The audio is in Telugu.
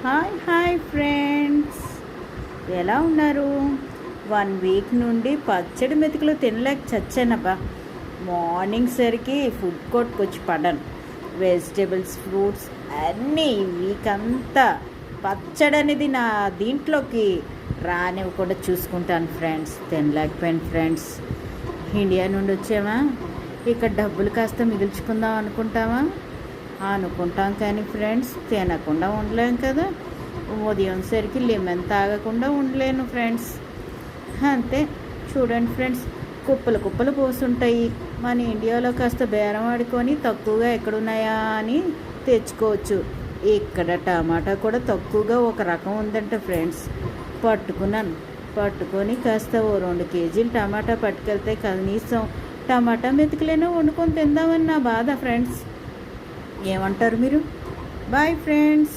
హాయ్ హాయ్ ఫ్రెండ్స్, ఎలా ఉన్నారు? 1 వీక్ నుండి పచ్చడి మెతుకులు తినలేక చచ్చానబ్బా. మార్నింగ్ సరికి ఫుడ్ కోర్ట్కి వచ్చి పడ్డాను. వెజిటేబుల్స్, ఫ్రూట్స్ అన్నీ వీక్ అంతా పచ్చడి అనేది నా దీంట్లోకి రానివ్వకుండా చూసుకుంటాను ఫ్రెండ్స్. తినలేకపోయాను ఫ్రెండ్స్. ఇండియా నుండి వచ్చామా, ఇక్కడ డబ్బులు కాస్త మిగిల్చుకుందాం అనుకుంటాం కానీ ఫ్రెండ్స్ తినకుండా ఉండలేం కదా. ఉదయం సరికి లెమన్ తాగకుండా ఉండలేను ఫ్రెండ్స్. అంతే చూడండి ఫ్రెండ్స్, కుప్పలు కుప్పలు పోస్తుంటాయి. మన ఇండియాలో కాస్త బేరం ఆడుకొని తక్కువగా ఎక్కడున్నాయా అని తెచ్చుకోవచ్చు. ఇక్కడ టమాటా కూడా తక్కువగా ఒక రకం ఉందంట ఫ్రెండ్స్. పట్టుకొని కాస్త ఓ 2 కేజీలు టమాటా పట్టుకెళ్తే కనీసం టమాటా మెతుకులైనా వండుకొని తిందామని నా బాధ ఫ్రెండ్స్. ఏమంటారు మీరు? Boy friends.